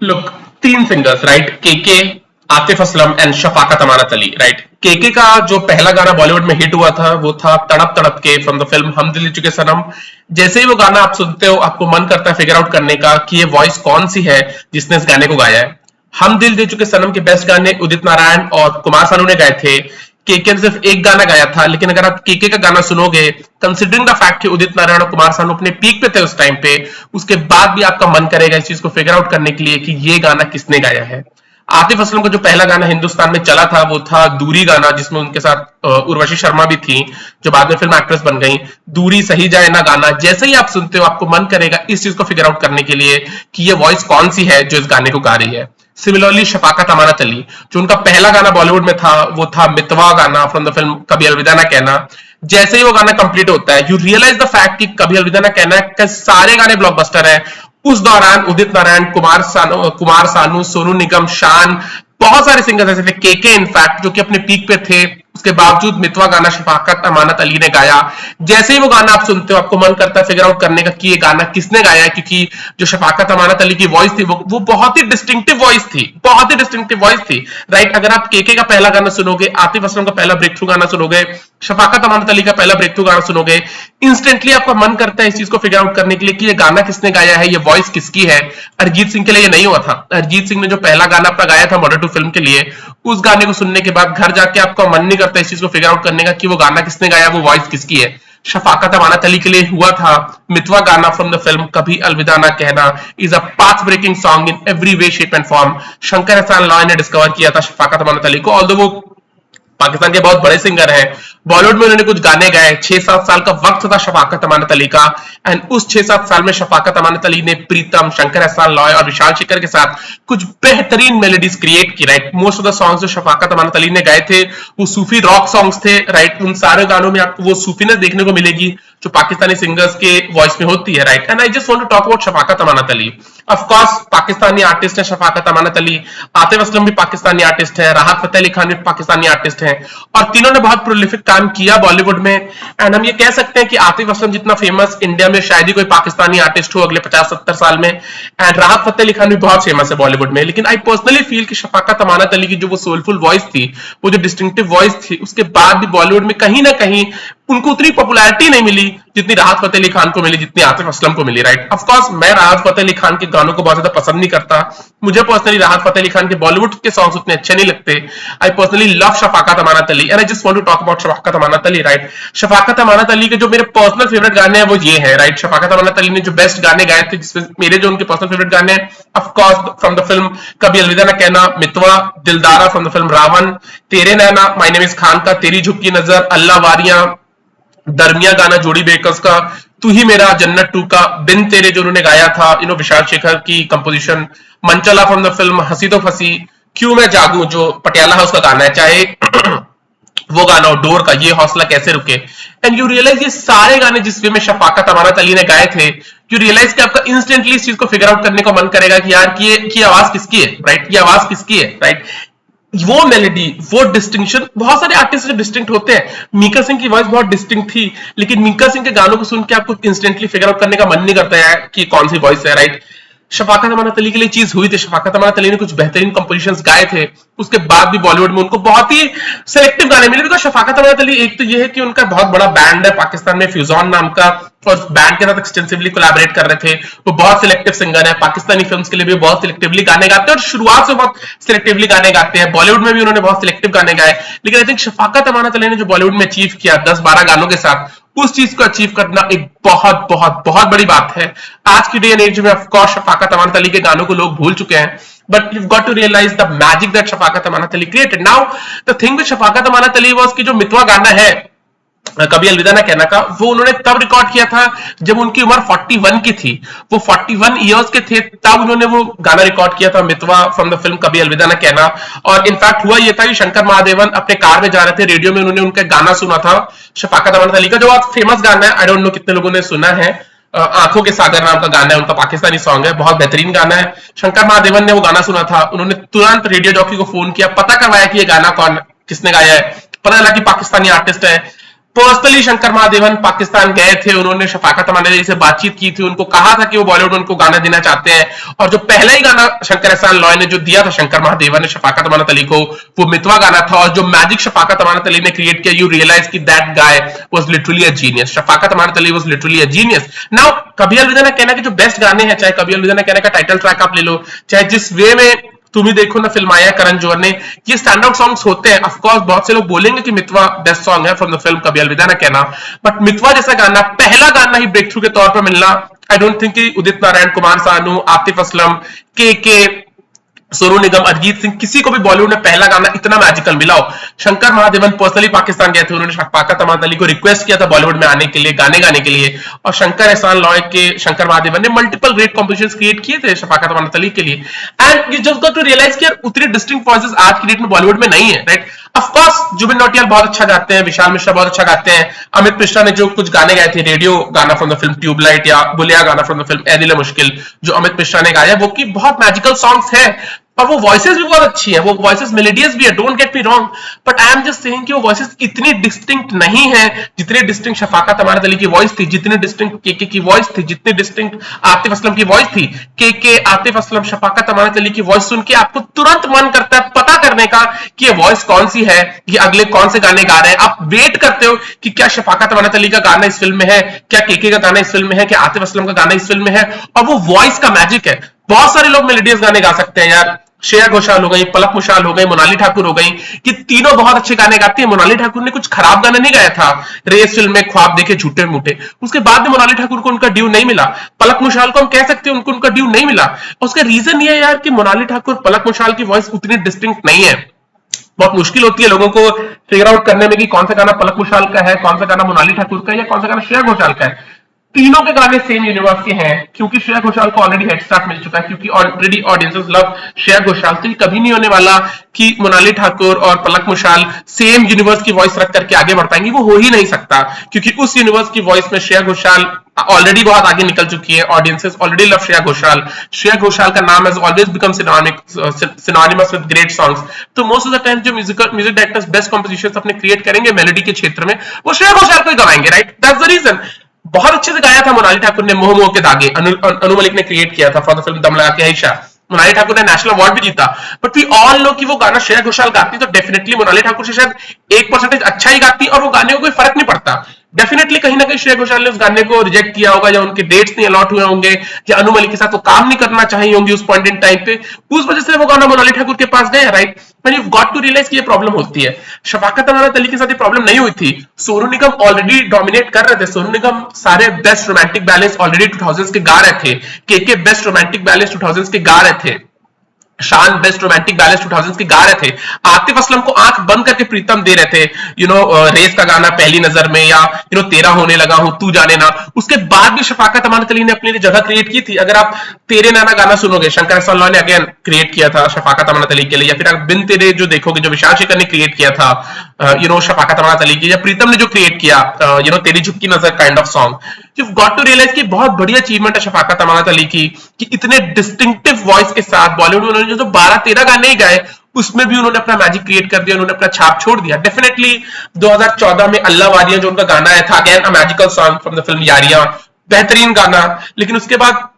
Look, तीन singers right, KK, Atif Aslam and Shafqat Amanat Ali right. KK का जो पहला गाना बॉलीवुड में हिट हुआ था वो था तड़प तड़प के फ्रॉम द फिल्म हम दिल दे चुके सनम। जैसे ही वो गाना आप सुनते हो आपको मन करता है फिगर आउट करने का कि ये वॉइस कौन सी है जिसने इस गाने को गाया है। हम दिल दे चुके सनम के बेस्ट गाने उदित नारायण और कुमार सानू ने गाए थे। केके ने सिर्फ एक गाना गाया था, लेकिन अगर आप केके का गाना सुनोगे, कंसिडरिंग द फैक्ट कि उदित नारायण और कुमार सानू अपने पीक पे थे उस टाइम पे, उसके बाद भी आपका मन करेगा इस चीज को फिगर आउट करने के लिए कि ये गाना किसने गाया है। आतिफ असलम का जो पहला गाना हिंदुस्तान में चला था वो था दूरी गाना, जिसमें उनके साथ उर्वशी शर्मा भी थी, जो बाद में फिल्म एक्ट्रेस बन गई। दूरी सही जाए ना गाना जैसे ही आप सुनते हो आपको मन करेगा इस चीज को फिगर आउट करने के लिए कि ये वॉइस कौन सी है जो इस गाने को गा रही है। सिमिलरली शफाकत अमानत अली, जो उनका पहला गाना बॉलीवुड में था वो था मितवा गाना फ्रॉम द फिल्म कभी अलविदा ना कहना। जैसे ही वो गाना कंप्लीट होता है यू रियलाइज द फैक्ट कि कभी अलविदा ना कहना के सारे गाने ब्लॉकबस्टर हैं। उस दौरान उदित नारायण, कुमार सानू, सोनू निगम, शान, बहुत सारे सिंगर्स ऐसे थे, केके इनफैक्ट, जो कि अपने पीक पे थे। उसके बावजूद मितवा गाना शफाकत अमानत अली ने गाया। जैसे ही वो गाना आप सुनते हो आपको मन करता है फिगर आउट करने का कि ये गाना किसने गाया है, क्योंकि जो शफाकत अमानत अली की वॉइस थी वो बहुत ही डिस्टिंक्टिव वॉइस थी, बहुत ही डिस्टिंक्टिव वॉइस थी राइट। अगर आप केके का पहला गाना सुनोगे, आतिफ असलम का पहला ब्रेक थ्रू गाना सुनोगे, शफाकत अमानत अली का पहला ब्रेक थ्रू गाना सुनोगे, इंस्टेंटली आपका मन करता है इस चीज को फिगर आउट करने के लिए कि ये गाना किसने गाया है, ये वॉइस किसकी है। अरिजीत सिंह के लिए ये नहीं हुआ था। अरिजीत सिंह ने जो पहला गाना अपना गाया था मॉडल 2 फिल्म के लिए, उस गाने को सुनने के बाद घर जाके आपका मन नहीं करता इस चीज को फिगर आउट करने का कि वो गाना किसने गाया, वो वॉइस किसकी है। शफाकत अमानत अली के लिए हुआ था। मितवा गाना फ्रॉम द फिल्म कभी Alvida Naa Kehna is a path breaking song in every way shape and form. Shankar Ehsaan Loy ने डिस्कवर किया था शफाकत अमानत अली को, ऑल्दो वो पाकिस्तान के बहुत बड़े सिंगर हैं। बॉलीवुड में उन्होंने कुछ गाने गाए। 6-7 साल का वक्त था शफाकत अमानत अली का, एंड उस 6-7 साल में शफाकत अमानत अली ने प्रीतम, शंकर एहसान लॉय और विशाल शेखर के साथ कुछ बेहतरीन मेलोडीज क्रिएट की right. Most of the songs जो शफाकत अमानत अली ने गाए थे वो सूफी रॉक सॉन्ग्स थे राइट। उन सारे गानों में आपको वो सूफीनेस देखने को मिलेगी जो पाकिस्तानी सिंगर्स के वॉइस में होती है right. And I just want to talk about Shafqat Amanat Ali. Of course Pakistani artist है शफाकत अमानत अली, आतिफ असलम भी पाकिस्तानी आर्टिस्ट है, राहत फतेह अली खान भी पाकिस्तानी आर्टिस्ट हैं, और तीनों ने बहुत प्रोलिफिक काम किया बॉलीवुड में। एंड हम ये कह सकते हैं कि आतिफ असलम जितना फेमस इंडिया में शायद ही कोई पाकिस्तानी आर्टिस्ट हो अगले 50-70 साल में। एंड राहत फतेह अली खान भी बहुत फेमस है बॉलीवुड में। लेकिन आई पर्सनली फील कि शफाकत अमानत अली की जो वो सोलफुल वॉइस थी, वो जो डिस्टिंक्टिव वॉइस थी, उसके बाद भी बॉलीवुड में कहीं ना कहीं उनको उतनी पॉपुलैरिटी नहीं मिली जितनी राहत फतेह अली खान को मिली, जितनी आतिफ असलम को मिली राइट। ऑफ कोर्स मैं राहत फतेह अली खान के गानों को बहुत ज्यादा पसंद नहीं करता। मुझे पर्सनली राहत फतेह अली खान के बॉलीवुड के सॉन्ग्स उतने अच्छे नहीं लगते। I personally love Shafqat Amanat Ali and I just want to talk about Shafqat Amanat Ali right. Shafqat Amanat Ali के जो मेरे पर्सनल फेवरेट गाने हैं वो ये है राइट। शफाकत अमानत अली ने जो बेस्ट गाने गाए थे, जिसमें मेरे जो उनके पर्सनल फेवरेट गाने हैं, of course from the film कभी अलविदा ना कहना, मितवा, दिलदारा फ्रॉम द फिल्म रावण, तेरे नैना, माय नेम इज खान का, तेरी झुकी नजर, अल्लाह वारियां, दरमिया गाना जोड़ी बेकर्स का, तू ही मेरा, जन्नत 2 का, बिन तेरे जो उन्होंने गाया था विशाल शेखर की कंपोजिशन, मनचला फ्रॉम द फिल्म हंसी तो फंसी, क्यों मैं जागूं जो पटियाला हाउस का गाना है, चाहे वो गाना हो डोर का, ये हौसला कैसे रुके। एंड यू रियलाइज ये सारे गाने जिस वे में शफाकत अमानत अली ने गाए थे, यू रियलाइज कि आपका इंस्टेंटली इस चीज को फिगर आउट करने का मन करेगा कि यार की आवाज किसकी है राइट, ये आवाज किसकी है राइट। वो मेलोडी, वो डिस्टिंक्शन, बहुत सारे आर्टिस्ट डिस्टिंक्ट होते हैं। मीका सिंह की वॉइस बहुत डिस्टिंक्ट थी, लेकिन मीका सिंह के गानों को सुन के आपको इंस्टेंटली फिगर आउट करने का मन नहीं करता है कि कौन सी वॉइस है राइट। शफाकत अमानत अली के लिए चीज हुई थी, शफाकत अमानत अली ने कुछ बेहतरीन कंपोजिशंस गाए थे, उसके बाद भी बॉलीवुड में उनको बहुत ही सिलेक्टिव गाने मिले। बिकॉज शफाकत अमानत अली, एक तो ये है कि उनका बहुत बड़ा बैंड है पाकिस्तान में फ्यूजॉन नाम का, और बैंड के साथ एक्सटेंसिवली कोलैबोरेट कर रहे थे। वो बहुत सिलेक्टिव सिंगर है, पाकिस्तानी फिल्म्स के लिए भी बहुत सिलेक्टिवली गाने गाते हैं और शुरुआत से बहुत सिलेक्टिवली गाने गाते हैं। बॉलीवुड में भी उन्होंने बहुत सिलेक्टिव गाने गाए, लेकिन आई थिंक शफाकत अमानत अली ने जो बॉलीवुड में अचीव किया 10-12 गानों के साथ, उस चीज को अचीव करना एक बहुत बहुत बहुत बड़ी बात है। आज की डे एंड एज में ऑफ कोर्स शफाकत अमानत अली के गानों को लोग भूल चुके हैं, but you've got to realize the magic that Shafqat Amanat Ali created. Now the thing with Shafqat Amanat Ali was कि जो मितवा गाना है कभी अलविदा ना कहना का, वो उन्होंने तब रिकॉर्ड किया था जब उनकी उम्र 41 की थी। वो 41 इयर्स के थे तब उन्होंने वो गाना रिकॉर्ड किया था, मितवा फ्रॉम द फिल्म कभी अलविदा ना कहना। और इनफैक्ट हुआ ये था कि शंकर महादेवन अपने कार में जा रहे थे, रेडियो में उन्होंने उनका गाना सुना था शफाकत अमानत अली का, जो बहुत फेमस गाना है। आई डोंट नो कितने लोगों ने सुना है। आंखों के सागर नाम का गाना है उनका, पाकिस्तानी सॉन्ग है, बहुत बेहतरीन गाना है। शंकर महादेवन ने वो गाना सुना था, उन्होंने तुरंत रेडियो जॉकी को फोन किया, पता करवाया कि ये गाना कौन किसने गाया है। पता चला कि पाकिस्तानी आर्टिस्ट है। पर्सनली शंकर महादेवन पाकिस्तान गए थे, उन्होंने शफाकत अमान अली से बातचीत की थी, उनको कहा था कि वो बॉलीवुड में उनको गाना देना चाहते हैं। और जो पहला ही गाना शंकर एहसान लॉय ने जो दिया था शंकर महादेवन ने शफाकत अमानत अली को, वो मितवा गाना था। और जो मैजिक शफाकत अमानत अली ने क्रिएट किया, यू रियलाइज कि that guy was literally a genius. Shafqat Amanat Ali was literally a genius. Now कभी अलविदा ना कहना कि जो बेस्ट गाने हैं, चाहे कभी अलविदा ना कहना का टाइटल ट्रैक आप ले लो, चाहे जिस वे में तुम ही देखो ना फिल्म आया करण जौहर ने, ये स्टैंड आउट सॉन्ग्स होते हैं। ऑफ कोर्स बहुत से लोग बोलेंगे कि मितवा बेस्ट सॉन्ग है फ्रॉम द फिल्म कभी अलविदा ना कहना, बट मितवा जैसा गाना, पहला गाना ही ब्रेक थ्रू के तौर पर मिलना, आई डोंट थिंक कि उदित नारायण, कुमार सानू, आतिफ असलम, के सोनू निगम, अरिजीत सिंह, किसी को भी बॉलीवुड में पहला गाना इतना मैजिकल मिला हो। शंकर महादेवन पर्सनली पाकिस्तान गए थे, उन्होंने शफाकत अमानत अली को रिक्वेस्ट किया था बॉलीवुड में आने के लिए, गाने गाने के लिए। और शंकर एहसान लॉय के शंकर महादेवन ने मल्टीपल ग्रेट कॉम्पोजिशंस क्रिएट किए थे शफाकत अमानत अली के लिए। And you just got to realise कि उतनी डिस्टिंक्ट वॉइसेस आज की डेट में बॉलीवुड में नहीं है, right. Of course Jubin Nautiyal बहुत अच्छा गाते हैं, विशाल मिश्रा बहुत अच्छा गाते हैं, अमित मिश्रा ने जो कुछ गाने गाए थे, रेडियो गाना फ्रॉम द फिल्म ट्यूबलाइट या बुलिया गाना फ्रॉम द फिल्म ए दिल मुश्किल, जो अमित मिश्रा ने गाया, वो की बहुत मैजिकल सॉन्ग्स हैं। और वो वॉइसेस भी बहुत अच्छी हैं, वो वॉइसेस मेलोडियस भी है, don't get me wrong, but I am just saying कि वो वॉइसेस इतनी डिस्टिंक्ट नहीं है जितनी डिस्टिंक्ट शफाकत अमानत अली की वॉइस थी, जितनी डिस्टिंक्ट केके की वॉइस थी, जितनी डिस्टिंक्ट आतिफ असलम की वॉइस थी। केके, आतिफ असलम, शफाकत अमानत अली की वॉइस सुन के आपको तुरंत मन करता है पता करने का कि ये वॉइस कौन सी है, ये अगले कौन से गाने गा रहे हैं। आप वेट करते हो कि क्या शफाकत अमानत अली का गाना इस फिल्म में है, क्या केके का गाना इस फिल्म में है, क्या आतिफ असलम का गाना इस फिल्म में है। और वो वॉइस का मैजिक है। बहुत सारे लोग मेलोडियस गाने गा सकते हैं यार, श्रेया घोषाल हो गई, पलक मुशाल हो गई, मोनाली ठाकुर हो गई, ये तीनों बहुत अच्छे गाने गाती है। मोनाली ठाकुर ने कुछ खराब गाना नहीं गाया था रेस फिल्म में, ख्वाब देखे झूठे मूठे, उसके बाद में मोनाली ठाकुर को उनका ड्यू नहीं मिला। पलक मुशाल को हम कह सकते हैं उनको उनका ड्यू नहीं मिला। उसका रीजन ये है यार कि मोनाली ठाकुर, पलक मुशाल की वॉइस उतनी डिस्टिंक्ट नहीं है। बहुत मुश्किल होती है लोगों को फिगर आउट करने में कि कौन सा गाना पलक मुशाल का है, कौन सा गाना मोनाली ठाकुर का है, या कौन सा गाना श्रेया घोषाल का है। तीनों के गाने सेम यूनिवर्स के हैं, क्योंकि श्रेया घोषाल को ऑलरेडी हेड स्टार्ट मिल चुका है, क्योंकि already audiences love Shreya Ghoshal. तो ये कभी नहीं होने वाला कि मोनाली ठाकुर और पलक मुशाल सेम यूनिवर्स की वॉइस रख करके आगे बढ़ पाएंगी, वो हो ही नहीं सकता, क्योंकि उस यूनिवर्स की वॉइस में श्रेया घोषाल ऑलरेडी बहुत आगे निकल चुकी है। Audiences already love Shreya Ghoshal. Shreya Ghoshal का नाम has always become synonymous with great songs. तो मोस्ट ऑफ द टाइम जो म्यूजिक डायरेक्टर्स बेस्ट कंपोजिशंस अपने क्रिएट करेंगे मेलोडी के क्षेत्र में, वो श्रेया घोषाल को ही गवाएंगे, राइट। That's the reason. बहुत अच्छे से गाया था मोनाली ठाकुर ने, मोह मोह के धागे, अनु मलिक ने क्रिएट किया था फॉर द फिल्म दम लगा के आयशा। मोनाली ठाकुर ने नेशनल अवार्ड भी जीता, बट वी ऑल नो कि वो गाना श्रेया घोषाल गाती तो डेफिनेटली मोनाली ठाकुर से शायद 1% अच्छा ही गाती, और वो गाने को कोई फर्क नहीं पड़ता। डेफिनेटली कहीं ना कहीं श्रेया घोषाल ने उस गाने को रिजेक्ट किया होगा, या उनके डेट्स नहीं अलॉट हुए होंगे, या अनु मलिक के साथ वो काम नहीं करना चाहिए होंगे उस पॉइंट इन टाइम पे, उस वजह से वो गाना मोनाली ठाकुर के पास गया, right. You got to realise कि ये प्रॉब्लम होती है। शफाकत अमानत अली के साथ ये प्रॉब्लम नहीं हुई थी। सोनू निगम ऑलरेडी डोमिनेट कर रहे थे, सोनू निगम सारे best romantic balance already 2000s के गा रहे थे, के बेस्ट रोमांटिक बैलेंस 2000s के गा रहे थे, शान बेस्ट रोमांटिक बैलेंस 2000s के गा रहे थे, आतिफ असलम को आंख बंद करके प्रीतम दे रहे थे, रेस का गाना पहली नजर में, या तेरा होने लगा हूं, तू जाने ना। उसके बाद भी शफाकत अमानत अली ने अपने लिए जगह क्रिएट की थी। अगर आप तेरे नाना गाना सुनोगे, शंकर एहसान लॉय ने अगेन क्रिएट किया था शफाकत अमानत अली के लिए, या फिर आप बिन तेरे जो देखोगे, जो विशाल शेखर ने क्रिएट किया था शफाकत अमानत अली की, या प्रीतम ने जो क्रिएट किया Teri Jhuki Nazar kind of song, you got to realise कि बहुत बड़ी अचीवमेंट है शफाकत अमानत अली की, कि इतने डिस्टिंक्टिव वॉइस के साथ बॉलीवुड में उन्होंने जो 12-13 गाने गाए, उसमें भी उन्होंने अपना मैजिक क्रिएट कर दिया, उन्होंने अपना छाप छोड़ दिया। डेफिनेटली 2014 में अल्लाह वादियां जो उनका गाना आया था, again a magical song from the film Yaariyan, बेहतरीन गाना, लेकिन उसके बाद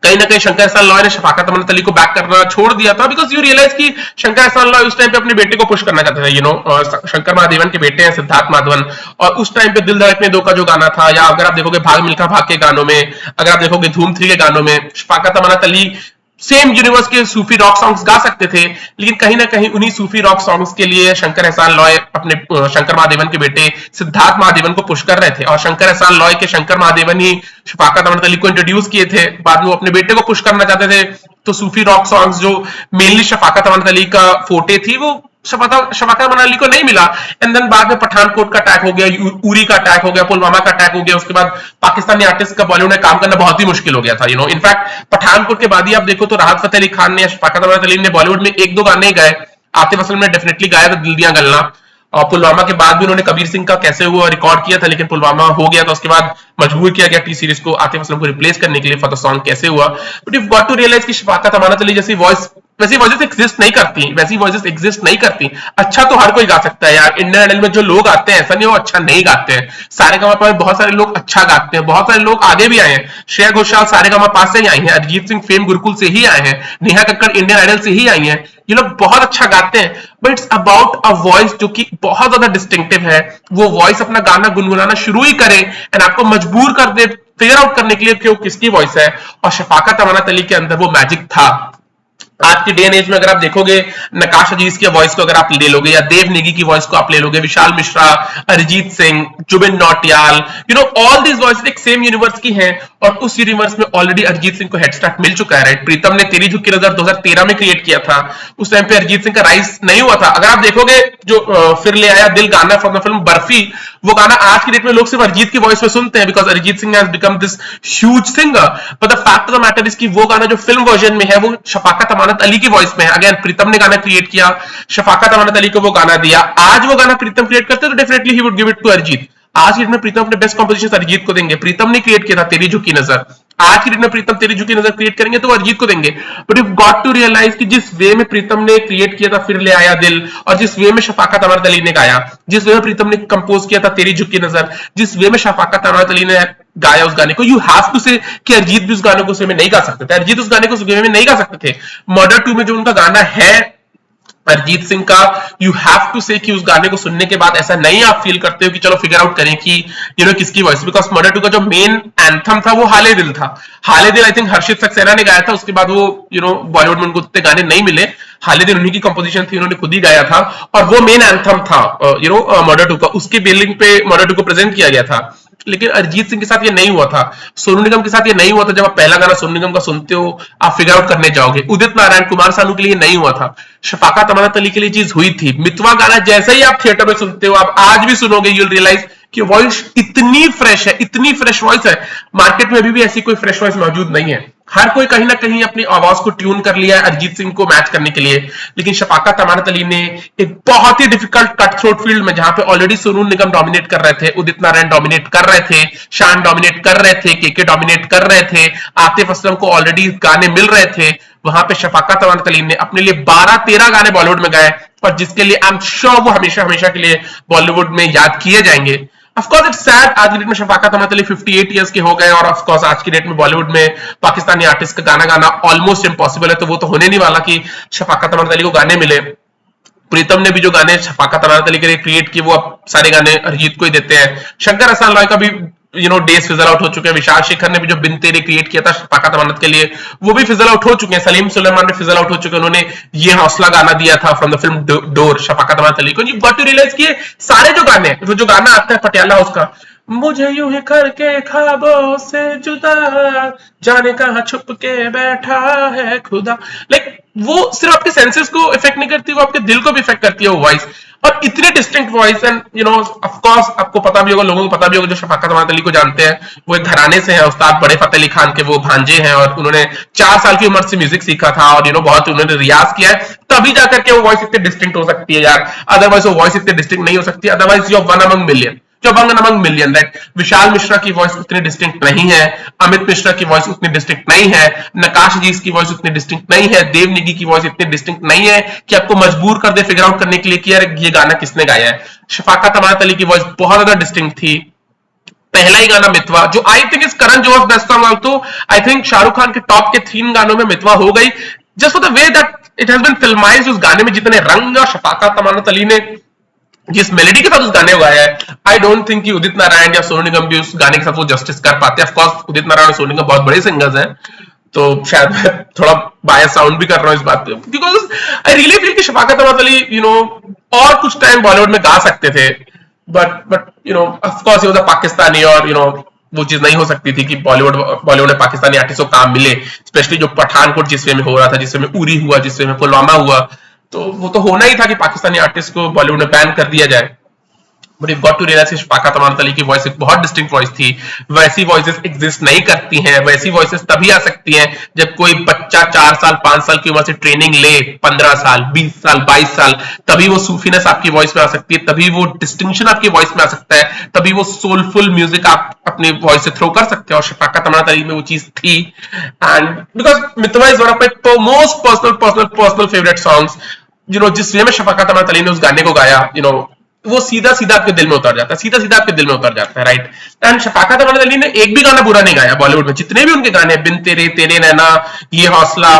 कहीं ना कहीं शंकर एहसान लॉय ने शफाकत अमानत अली को बैक करना छोड़ दिया था, बिकॉज यू रियलाइज कि शंकर एहसान लॉय उस टाइम पे अपने बेटे को पुश करना चाहते थे। शंकर महादेवन के बेटे हैं सिद्धार्थ माधवन, और उस टाइम पे दिल धड़कने दो का जो गाना था, या अगर आप देखोगे भाग मिल्खा भाग के गानों में, अगर आप देखोगे धूम 3 के गानों में, शफाकत अमानत अली सेम यूनिवर्स के सूफी रॉक सॉन्ग्स गा सकते थे, लेकिन कहीं ना कहीं उन्हीं सूफी रॉक सॉन्ग्स के लिए शंकर एहसान लॉय अपने शंकर महादेवन के बेटे सिद्धार्थ महादेवन को पुश कर रहे थे, और शंकर एहसान लॉय के शंकर महादेवन ही शफाकत अमानत अली को इंट्रोड्यूस किए थे। बाद में वो अपने बेटे को पुश करना चाहते थे, तो सूफी रॉक सॉन्ग्स जो मेनली शफाकत अमानत अली का फोटे थी, वो शफाकत अमानत अली को नहीं मिला। एंड देन बाद में पठानकोट का अटैक हो गया, उरी का अटैक हो गया, पुलवामा का अटैक हो गया, उसके बाद पाकिस्तानी आर्टिस्ट का बॉलीवुड में काम करना बहुत ही मुश्किल हो गया था। इनफैक्ट पठानकोट के बाद ही आप देखो तो राहत फतेह अली खान ने या शफाकत अमानत अली ने बॉलीवुड में 1-2 गाने गाए, आतिफ असलम ने डेफिनेटली गाया था दिल दिया गलना, और पुलवामा के बाद भी उन्होंने कबीर सिंह का कैसे हुआ रिकॉर्ड किया था, लेकिन पुलवामा हो गया था, उसके बाद मजबूर किया गया टी सीरीज को आतिफ असलम को रिप्लेस करने के लिए फॉर द सॉन्ग कैसे हुआ। But you got to realise कि शफाकत अमानत अली जैसी वॉइस वैसी वॉइसेस एग्जिस्ट नहीं करती, वैसी वॉइसेस एग्जिस्ट नहीं करती। अच्छा तो हर कोई गा सकता है यार, इंडियन आइडल में जो लोग आते हैं ऐसा नहीं वो अच्छा नहीं गाते हैं, सारेगामा में बहुत सारे लोग अच्छा गाते हैं, बहुत सारे लोग आगे भी आए हैं, श्रेया घोषाल सारेगामा पास से ही आई है, अरिजीत सिंह फेम गुरुकुल से ही आए हैं, नेहा कक्कड़ इंडियन आइडल से ही आई है, ये लोग बहुत अच्छा गाते हैं, but it's about a voice जो कि बहुत ज्यादा डिस्टिंक्टिव है, वो वॉइस अपना गाना गुनगुनाना शुरू ही करे एंड आपको मजबूर कर दे फिगर आउट करने के लिए कि वो किसकी वॉइस है, और शफाकत अमानत अली के अंदर वो मैजिक था। आज के डे एंड एज में अगर आप देखोगे नकाश अजीज की वॉइस को अगर आप ले लोगे या देव नेगी की वॉइस को आप ले लोगे, Vishal Mishra, Arijit Singh, Jubin Nautiyal, you know all these voice एक सेम यूनिवर्स की हैं, और उस यूनिवर्स में ऑलरेडी अरिजीत सिंह को हेड स्टार्ट मिल चुका है, राइट। प्रीतम ने तेरी झुकी नजर 2013 में क्रिएट किया था, उस टाइम पे अरिजीत सिंह का राइज नहीं हुआ था। अगर आप देखोगे जो फिर ले आया दिल गाना फ्रॉम द फिल्म बर्फी, वो गाना आज की डेट में लोग सिर्फ अरिजीत की वॉइस में सुनते हैं because Arijit Singh has become this huge singer, but the fact of the matter is कि वो गाना जो फिल्म वर्जन में है वो शफाकत अमानत अली की वॉइस में है। अगेन प्रीतम ने गाना क्रिएट किया, शफाकत अमानत अली को वो गाना दिया, आज वो गाना प्रीतम क्रिएट करते तो definitely he would give it to Arijit. आज की डेट में प्रीतम अपने बेस्ट कॉम्पोजिशन अरिजीत को देंगे, प्रीतम ने क्रिएट किया था तेरी झुकी नजर, आज की डेट में प्रीतम तेरी झुकी नजर क्रिएट करेंगे तो अरिजीत को देंगे। But you got to realise कि जिस वे में प्रीतम ने क्रिएट किया था फिर ले आया दिल, और जिस वे में शफाकत अमानत अली ने गाया, जिस वे में प्रीतम ने कंपोज किया था तेरी झुकी नजर, जिस वे में शफाकत अमानत अली ने गाया उस गाने को, यू हैव टू से कि अरिजीत भी उस गाने को उस वे में नहीं गा सकते थे, अरिजीत उस गाने को उस वे में नहीं गा सकते थे। मर्डर 2 में जो उनका गाना है अरिजीत सिंह का, यू हैव टू से कि उस गाने को सुनने के बाद ऐसा नहीं आप फील करते हो कि चलो फिगर आउट करें कि यू नो किसकी वॉइस, बिकॉज मर्डर 2 का जो मेन एंथम था वो हाले दिल था, हाले दिल आई थिंक हर्षित सक्सेना ने गाया था, उसके बाद वो यू नो बॉलीवुड में उनको उतने गाने नहीं मिले, हाले दिल उन्हीं की कंपोजिशन थी, उन्होंने खुद ही गाया था, और वो मेन एंथम था यू नो मर्डर 2 का, उसके बिल्डिंग पे मर्डर 2 को प्रेजेंट किया गया था। लेकिन अरिजीत सिंह के साथ ये नहीं हुआ था, सोनू निगम के साथ ये नहीं हुआ था। जब आप पहला गाना सोनू निगम का सुनते हो आप फिगर आउट करने जाओगे, उदित नारायण, कुमार सानू के लिए नहीं हुआ था, शफाकत अमानत अली के लिए चीज हुई थी। मितवा गाना जैसे ही आप थिएटर में सुनते हो, आप आज भी सुनोगे, यूल रियलाइज कि वॉइस इतनी फ्रेश है, इतनी फ्रेश वॉइस है, मार्केट में अभी भी ऐसी कोई फ्रेश वॉइस मौजूद नहीं है। हर कोई कहीं ना कहीं अपनी आवाज को ट्यून कर लिया है अरिजीत सिंह को मैच करने के लिए, लेकिन शफाकत अमानत अली ने एक बहुत ही डिफिकल्ट कट थ्रोट फील्ड में, जहां पे ऑलरेडी सोनू निगम डोमिनेट कर रहे थे, उदित नारायण डोमिनेट कर रहे थे, शान डोमिनेट कर रहे थे, केके डोमिनेट कर रहे थे, आतिफ असलम को ऑलरेडी गाने मिल रहे थे, वहां पे शफाकत अमानत अली ने अपने लिए 12-13 गाने बॉलीवुड में गाए, और जिसके लिए आई एम श्योर वो हमेशा हमेशा के लिए बॉलीवुड में याद किए जाएंगे। ऑफ कोर्स इट्स सैड, आज की डेट में शफाकत अमानत अली 58 इयर्स के हो गए, और ऑफ कोर्स आज की डेट में बॉलीवुड में पाकिस्तानी आर्टिस्ट का गाना गाना ऑलमोस्ट इम्पॉसिबल है, तो वो तो होने नहीं वाला कि शफाकत अमानत अली को गाने मिले। प्रीतम ने भी जो गाने शफाकत अमानत अली के लिए क्रिएट किए वो अब सारे गाने अरिजीत को ही देते हैं। शंकर हसन लॉय का भी you know days fizzle out हो चुके हैं, विशाल शेखर ने भी जो बिन तेरे क्रिएट किया था शफाकत अमानत के लिए वो भी फिजल आउट हो चुके हैं, सलीम सुलेमान ने फिजल आउट हो चुके हैं, उन्होंने ये हौसला गाना दिया था from the film Dor Shafqat Amanat Ali को। यू गॉट टू रियलाइज कि सारे जो गाने, वो जो गाना आता है पटियाला हाउस का, मुझे यूं ही करके ख्वाबों से जुदा, जाने कहां छुप के बैठा है खुदा, लाइक वो सिर्फ आपके सेंसेस को इफेक्ट नहीं करती, वो आपके दिल को भी इफेक्ट करती है वो वॉइस, और इतने distinct voice. And you know of course आपको पता भी होगा, लोगों को पता भी होगा जो शफाकत अमानत अली को जानते हैं, वो एक घराने से है, उस्ताद बड़े फतेह अली खान के वो भांजे हैं, और उन्होंने 4 साल की उम्र से म्यूजिक सीखा था, और यू नो बहुत उन्होंने रियाज किया है, तभी जाकर के वो वॉइस इतनी डिस्टिंक्ट हो सकती है यार, अदरवाइज वो वॉइस इतनी डिस्टिंक्ट नहीं हो सकती, otherwise you one among million, जो one among million, right. Vishal Mishra की वॉइस उतनी डिस्टिंक्ट नहीं है, अमित मिश्रा की वॉइस उतनी डिस्टिंक्ट नहीं है, नकाश जी की वॉइस उतनी डिस्टिंक्ट नहीं है, देव निगी की वॉइस इतनी डिस्टिंक्ट नहीं है कि आपको मजबूर कर दे फिगर आउट करने के लिए कि यार ये गाना किसने गाया है। शफाकत अमानत अली की वॉइस बहुत ज्यादा डिस्टिंक्ट थी। पहला ही गाना मितवा, जो I think is Karan Johar's best song, also I think Shahrukh Khan के टॉप के 3 गानों में मितवा हो गई, just for the way that it has been filmised. उस गाने में जितने रंग और शफाकत अमानत अली ने जिस मेलेडी के साथ उस गाने को गाया है, आई डोंट थिंक कि उदित नारायण या सोनू निगम भी उस गाने के साथ वो जस्टिस कर पाते। ऑफ कोर्स उदित नारायण और सोनू निगम बहुत बड़े सिंगर्स हैं, तो शायद मैं थोड़ा बायस साउंड भी कर रहा हूं इस बात पे, बिकॉज आई रियली फील कि शफाकत अमानत अली यू नो और कुछ टाइम बॉलीवुड में गा सकते थे, but you know of course ये वाज पाकिस्तानी, और यू नो वो चीज नहीं हो सकती थी कि बॉलीवुड में पाकिस्तानी आर्टिस्ट को काम मिले, स्पेशली जो पठानकोट जिस वे में हो रहा था, जिस वे में उरी हुआ, जिस वे में पुलवामा हुआ, तो वो तो होना ही था कि पाकिस्तानी आर्टिस्ट को बॉलीवुड में बैन कर दिया जाए। But you got to realise कि शफाकत अमानत अली की वॉइस एक बहुत डिस्टिंक्ट वॉइस थी। वैसी वॉइसेस एग्जिस्ट नहीं करती हैं, वैसी वॉइसेस तभी आ सकती हैं जब कोई बच्चा 4 साल 5 साल की उम्र से ट्रेनिंग ले, 15 साल 20 साल 22 साल, तभी वो सूफीनेस आपकी वॉइस में आ सकती है, तभी वो डिस्टिंक्शन आपकी वॉइस में आ सकता है, तभी वो सोलफुल म्यूजिक आप अपनी वॉइस से थ्रो कर सकते हो। और शफाकत अमानत अली में वो चीज थी। And because Mitwa is one of my most personal favourite songs, जिस वे में शफाकत अमानत अली ने उस गाने को गाया, वो सीधा सीधा आपके दिल में उतर जाता है, सीधा सीधा आपके दिल में उतर जाता है, राइट। एंड शफाकत अमानत अली ने एक भी गाना बुरा नहीं गाया बॉलीवुड में, जितने भी उनके गाने, बिन तेरे, तेरे नैना, ये हौसला,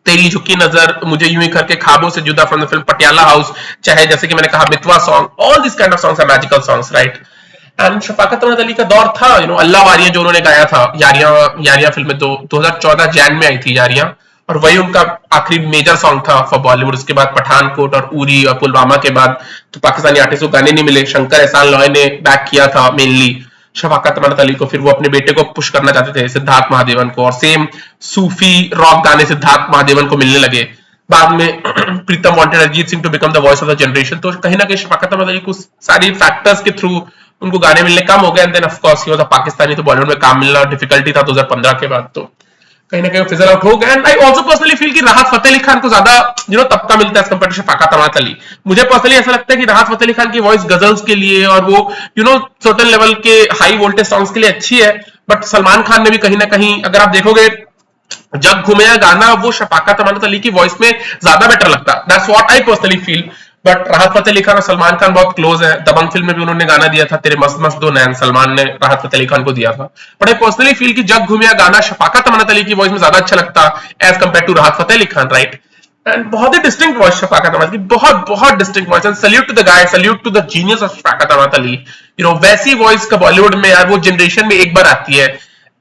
तेरी झुकी नजर, मुझे यूं ही करके, ख्वाबों से जुदा, from the film Patiala house, चाहे जैसे कि मैंने कहा Mitwa song, all this kind of songs are magical songs, right. And Shafqat Amanat Ali का दौर था, अल्लाह वारियां जो उन्होंने गाया था, यारियां यारियां फिल्म में 2014 जैन में आई थी यारियां, और वही उनका आखिरी मेजर सॉन्ग था फॉर बॉलीवुड। उसके बाद पठानकोट और उरी और पुलवामा के बाद तो पाकिस्तानी आर्टिस्ट को गाने नहीं मिले। शंकर एहसान लॉय ने बैक किया था मेनली शफाकत अमानत अली को, फिर वो अपने बेटे को पुश करना चाहते थे सिद्धार्थ महादेवन को, और सेम सूफी रॉक गाने सिद्धार्थ महादेवन को मिलने लगे। बाद में Pritam wanted Arijit Singh to become the voice of the generation, तो कहीं ना कहीं शफाकत अमानत अली को सारी फैक्टर्स के थ्रू उनको गाने मिलने कम हो गए। And then of course he was a Pakistani, तो बॉलीवुड में काम मिलना डिफिकल्टी था 2015 के बाद, तो कहीं ना कहीं फिजल आउट हो गया। And I also personally feel कि राहत फतेह अली खान को ज्यादा तबका मिलता है as compare to Shafqat Amanat Ali. मुझे पर्सनली ऐसा लगता है कि राहत फतेह अली खान की वॉइस गजल्स के लिए और वो सर्टेन लेवल के हाई वोल्टेज सॉन्ग्स के लिए अच्छी है, बट सलमान खान ने भी कहीं ना कहीं, अगर आप देखोगे जग घूमेया गाना, वो शफाकत अमानत अली की वॉइस में ज्यादा बेटर लगता है। That's what I personally feel. But राहत फतेह अली खान और सलमान खान बहुत क्लोज है, दबंग फिल्म में भी उन्होंने गाना दिया था, तेरे मस्त मस्त दो नैन, सलमान ने राहत फतेह अली खान को दिया था। बट आई पर्सनली फील कि जग घूमिया गाना शफाकत अमानत अली की वॉइस में ज्यादा अच्छा लगता as compare to Rahat Fateh Ali Khan, right. And बहुत ही डिस्टिंक्ट वॉइस शफाकत अमानत की, बहुत बहुत distinct voice. And salute to the guy, salute to the genius of Shafqat Amanat Ali. वैसी वॉइस का बॉलीवुड में यार वो जनरेशन में एक बार आती है।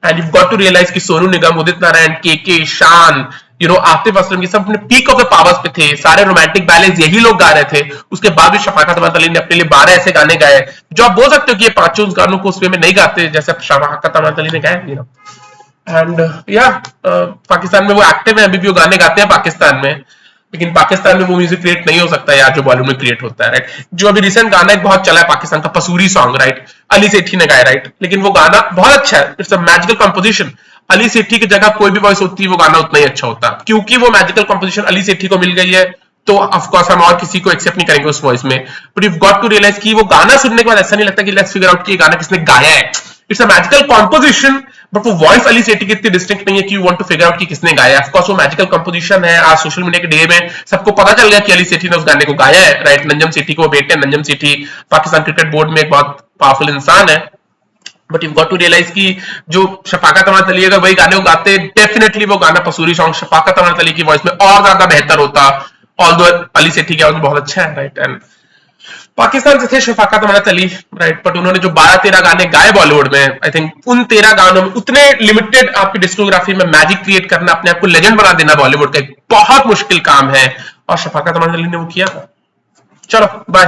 And you got to realise कि सोनू निगम, उदित नारायण, के शान, आतिफ असलम, ये सब अपने पीक ऑफ द पावर्स पे थे, सारे रोमांटिक बैलेंस यही लोग गा रहे थे। उसके बाद भी शफाकत अमानत अली ने अपने लिए 12 ऐसे गाने गाए जो आप बोल सकते हो कि ये पांचों उस गानों को उस वे में नहीं गाते जैसे शफाकत अमानत अली ने गाए। एंड या पाकिस्तान में वो एक्टिव है, अभी भी वो गाने गाते हैं पाकिस्तान में, लेकिन पाकिस्तान में वो म्यूजिक क्रिएट नहीं हो सकता यार जो बॉलीवुड में क्रिएट होता है, राइट। जो अभी रिसेंट गाना एक बहुत चला है पाकिस्तान का, पसूरी सॉन्ग, राइट, अली सेठी ने गाया, राइट, लेकिन वो गाना बहुत अच्छा है, it's a magical composition. Ali Sethi की जगह कोई भी वॉइस होती है वो गाना उतना ही अच्छा होता, क्योंकि वो मैजिकल कंपोजिशन अली सेठी को मिल गई है, तो ऑफ कोर्स हम और किसी को एक्सेप्ट नहीं करेंगे उस वॉइस में। But you got to realise कि वो गाना सुनने के बाद ऐसा नहीं लगता कि लेट्स फिगर आउट कि ये गाना किसने गाया है, it's a magical composition. But वो वॉइस अली सेठी की इतनी डिस्टिंक्ट नहीं है कि you want to figure out कि किसने गाया है। ऑफ कोर्स वो मैजिकल कंपोजिशन है। आज सोशल मीडिया के डे में सबको पता चल गया कि अली सेठी ने उस गाने को गाया है, राइट। नंजम सेठी को बेटे, नंजम सेठी पाकिस्तान क्रिकेट बोर्ड में एक बहुत पावरफुल इंसान है। But you got to realise कि जो शफाकत अमानत अली अगर वही गाने को गाते, डेफिनेटली वो गाना पसूरी सॉन्ग शफाकत अमानत अली की वॉइस में और ज्यादा बेहतर होता। ऑल्दो अली सेठी की आवाज बहुत अच्छा है, राइट। एंड पाकिस्तान से थे शफाकत अमानत अली, राइट, बट उन्होंने जो 12-13 गाने गाए बॉलीवुड में, आई थिंक उन 13 गानों में उतने लिमिटेड आपकी डिस्कोग्राफी में मैजिक क्रिएट करना, अपने आप को लेजेंड बना देना बॉलीवुड का एक बहुत मुश्किल काम है, और शफाकत अमानत अली ने वो किया था। चलो बाय।